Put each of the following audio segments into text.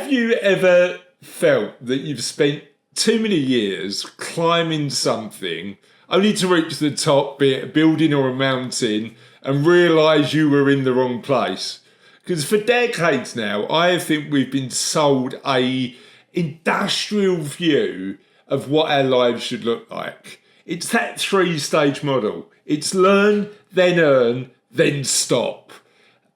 Have you ever felt that you've spent too many years climbing something only to reach the top, be it a building or a mountain, and realise you were in the wrong place? Because for decades now, I think we've been sold a industrial view of what our lives should look like. It's that three-stage model. It's learn, then earn, then stop.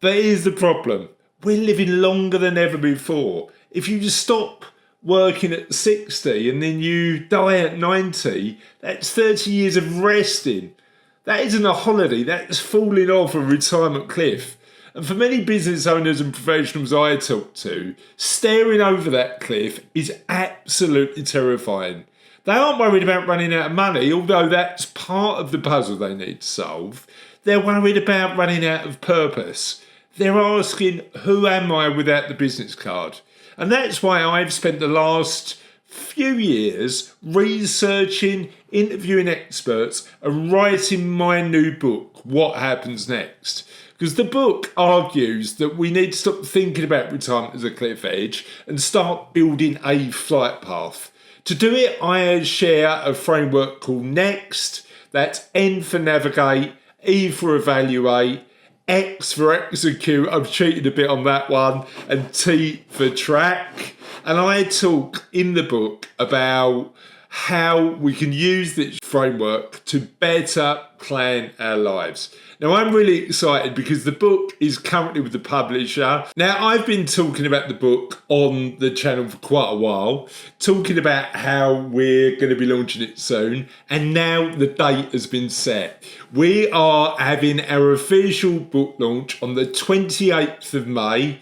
But here's the problem. We're living longer than ever before. If you just stop working at 60 and then you die at 90, that's 30 years of resting. That isn't a holiday, that's falling off a retirement cliff. And for many business owners and professionals I talk to, staring over that cliff is absolutely terrifying. They aren't worried about running out of money, although that's part of the puzzle they need to solve. They're worried about running out of purpose. They're asking, who am I without the business card? And that's why I've spent the last few years researching, interviewing experts and writing my new book, What Happens Next? Because the book argues that we need to stop thinking about retirement as a cliff edge and start building a flight path. To do it, I share a framework called NEXT. That's N for navigate, E for evaluate, X for execute, I've cheated a bit on that one, and T for track. And I talk in the book about how we can use this framework to better plan our lives. Now, I'm really excited because the book is currently with the publisher. Now, I've been talking about the book on the channel for quite a while, talking about how we're going to be launching it soon, and now the date has been set. We are having our official book launch on the 28th of May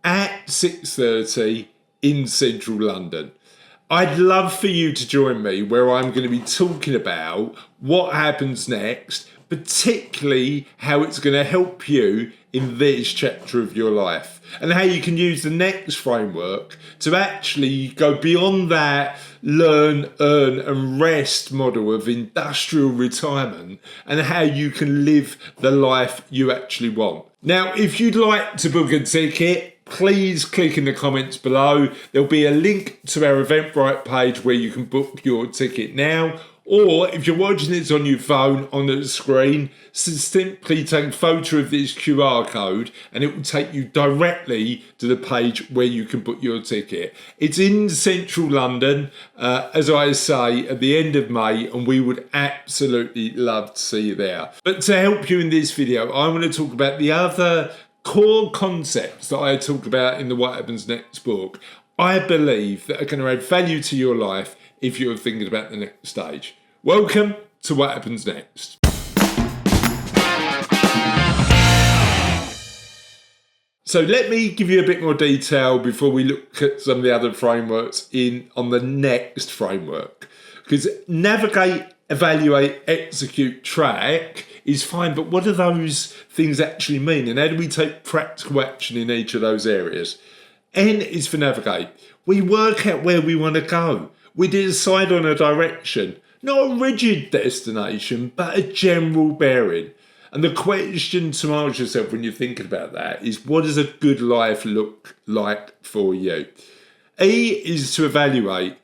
at 6:30 in central London. I'd love for you to join me where I'm going to be talking about what happens next, particularly how it's going to help you in this chapter of your life and how you can use the NEXT framework to actually go beyond that learn, earn and rest model of industrial retirement and how you can live the life you actually want. Now, if you'd like to book a ticket, please click in the comments below. There'll be a link to our Eventbrite page where you can book your ticket now. Or if you're watching this on your phone on the screen, simply take a photo of this QR code and it will take you directly to the page where you can book your ticket. It's in central London, as I say, at the end of May, and we would absolutely love to see you there. But to help you in this video, I want to talk about the other core concepts that I talk about in the What Happens Next book, I believe that are going to add value to your life if you're thinking about the next stage. Welcome to What Happens Next. So let me give you a bit more detail before we look at some of the other frameworks on the NEXT framework. Because navigate, evaluate, execute, track is fine, but what do those things actually mean? And how do we take practical action in each of those areas? N is for navigate. We work out where we want to go. We decide on a direction, not a rigid destination, but a general bearing. And the question to ask yourself when you're thinking about that is, what does a good life look like for you? E is to evaluate.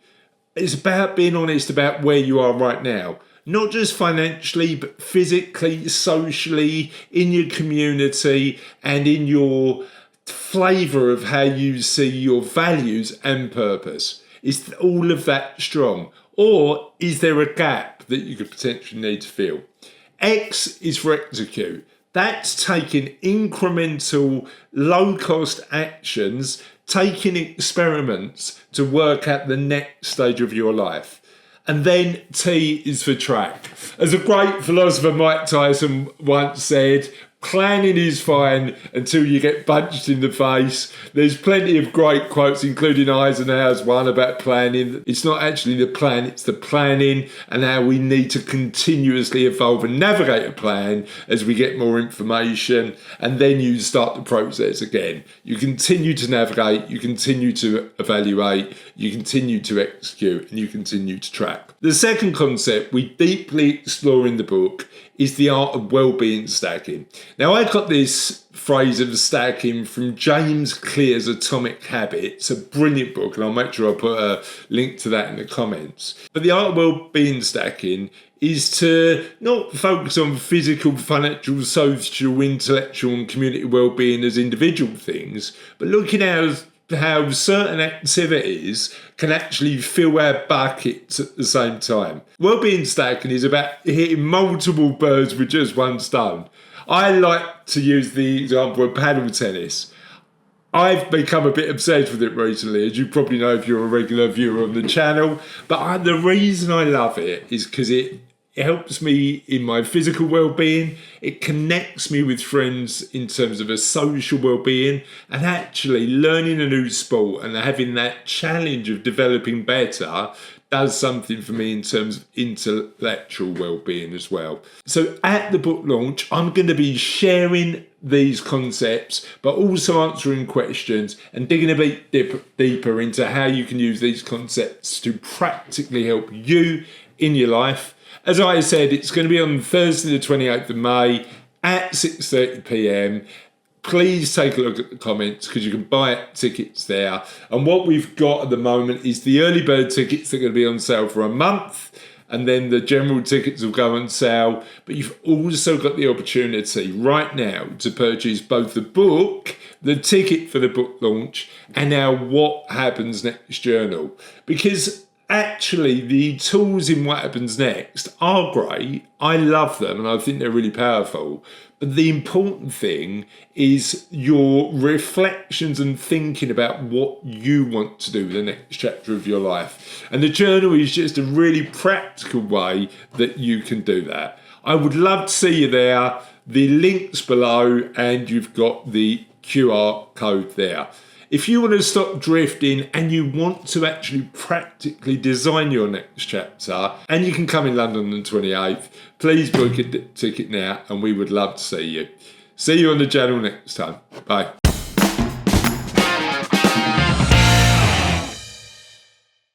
It's about being honest about where you are right now. Not just financially, but physically, socially, in your community, and in your flavour of how you see your values and purpose. Is all of that strong? Or is there a gap that you could potentially need to fill? X is for execute. That's taking incremental, low-cost actions, taking experiments to work at the next stage of your life. And then T is for track. As a great philosopher Mike Tyson once said, planning is fine until you get punched in the face. There's plenty of great quotes, including Eisenhower's one about planning. It's not actually the plan, it's the planning, and how we need to continuously evolve and navigate a plan as we get more information, and then you start the process again. You continue to navigate, you continue to evaluate, you continue to execute, and you continue to track. The second concept we deeply explore in the book is The Art of Wellbeing Stacking. Now, I got this phrase of stacking from James Clear's Atomic Habits, a brilliant book, and I'll make sure I put a link to that in the comments. But the art of wellbeing stacking is to not focus on physical, financial, social, intellectual and community wellbeing as individual things, but looking at how certain activities can actually fill our buckets at the same time. Wellbeing stacking is about hitting multiple birds with just one stone. I like to use the example of paddle tennis. I've become a bit obsessed with it recently, as you probably know if you're a regular viewer of the channel. But the reason I love it is because it helps me in my physical well-being. It connects me with friends in terms of a social well-being, and actually learning a new sport and having that challenge of developing better does something for me in terms of intellectual well-being as well. So at the book launch, I'm going to be sharing these concepts, but also answering questions and digging a bit deeper into how you can use these concepts to practically help you in your life. As I said, it's going to be on Thursday the 28th of May at 6:30 p.m. Please take a look at the comments because you can buy tickets there. And what we've got at the moment is the early bird tickets that are going to be on sale for a month, and then the general tickets will go on sale. But you've also got the opportunity right now to purchase both the book, the ticket for the book launch, and our What Happens Next journal. Because actually, the tools in What Happens Next are great. I love them and I think they're really powerful. But the important thing is your reflections and thinking about what you want to do with the next chapter of your life. And the journal is just a really practical way that you can do that. I would love to see you there. The link's below and you've got the QR code there. If you want to stop drifting and you want to actually practically design your next chapter, and you can come in London on the 28th, please book a ticket now and we would love to see you. See you on the channel next time. Bye.